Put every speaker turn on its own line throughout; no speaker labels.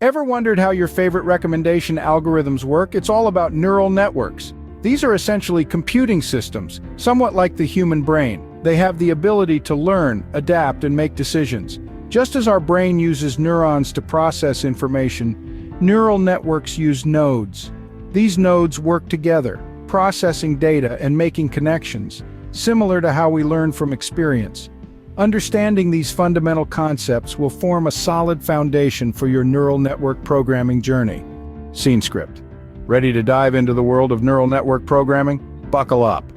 Ever wondered how your favorite recommendation algorithms work? It's all about neural networks. These are essentially computing systems, somewhat like the human brain. They have the ability to learn, adapt, and make decisions. Just as our brain uses neurons to process information, neural networks use nodes. These nodes work together, processing data and making connections, similar to how we learn from experience. Understanding these fundamental concepts will form a solid foundation for your neural network programming journey. Scene script. Ready to dive into the world of neural network programming? Buckle up.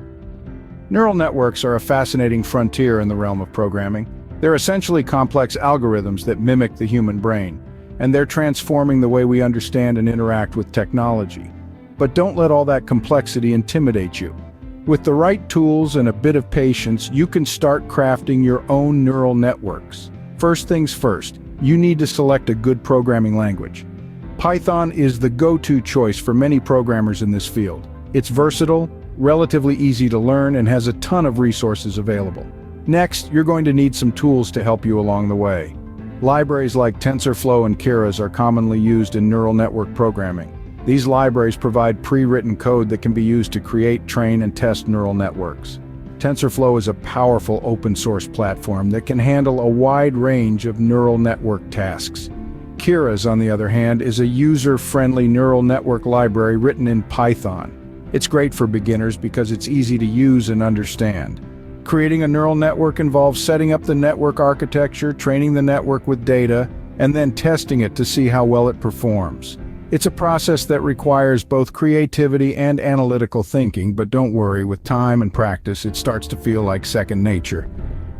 Neural networks are a fascinating frontier in the realm of programming. They're essentially complex algorithms that mimic the human brain, and they're transforming the way we understand and interact with technology. But don't let all that complexity intimidate you. With the right tools and a bit of patience, you can start crafting your own neural networks. First things first, you need to select a good programming language. Python is the go-to choice for many programmers in this field. It's versatile, relatively easy to learn, and has a ton of resources available. Next, you're going to need some tools to help you along the way. Libraries like TensorFlow and Keras are commonly used in neural network programming. These libraries provide pre-written code that can be used to create, train, and test neural networks. TensorFlow is a powerful open-source platform that can handle a wide range of neural network tasks. Keras, on the other hand, is a user-friendly neural network library written in Python. It's great for beginners because it's easy to use and understand. Creating a neural network involves setting up the network architecture, training the network with data, and then testing it to see how well it performs. It's a process that requires both creativity and analytical thinking, but don't worry, with time and practice, it starts to feel like second nature.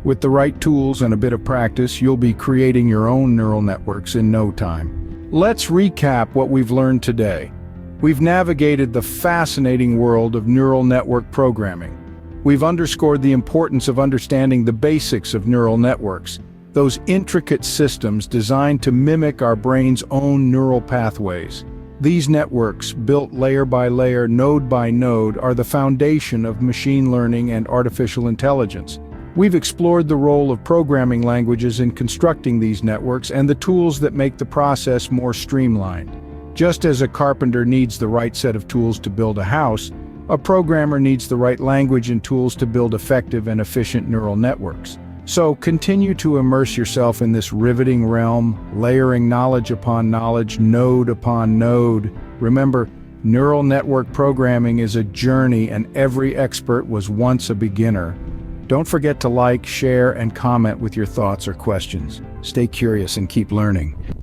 With the right tools and a bit of practice, you'll be creating your own neural networks in no time. Let's recap what we've learned today. We've navigated the fascinating world of neural network programming. We've underscored the importance of understanding the basics of neural networks, those intricate systems designed to mimic our brain's own neural pathways. These networks, built layer by layer, node by node, are the foundation of machine learning and artificial intelligence. We've explored the role of programming languages in constructing these networks and the tools that make the process more streamlined. Just as a carpenter needs the right set of tools to build a house, a programmer needs the right language and tools to build effective and efficient neural networks. So continue to immerse yourself in this riveting realm, layering knowledge upon knowledge, node upon node. Remember, neural network programming is a journey, and every expert was once a beginner. Don't forget to like, share, and comment with your thoughts or questions. Stay curious and keep learning.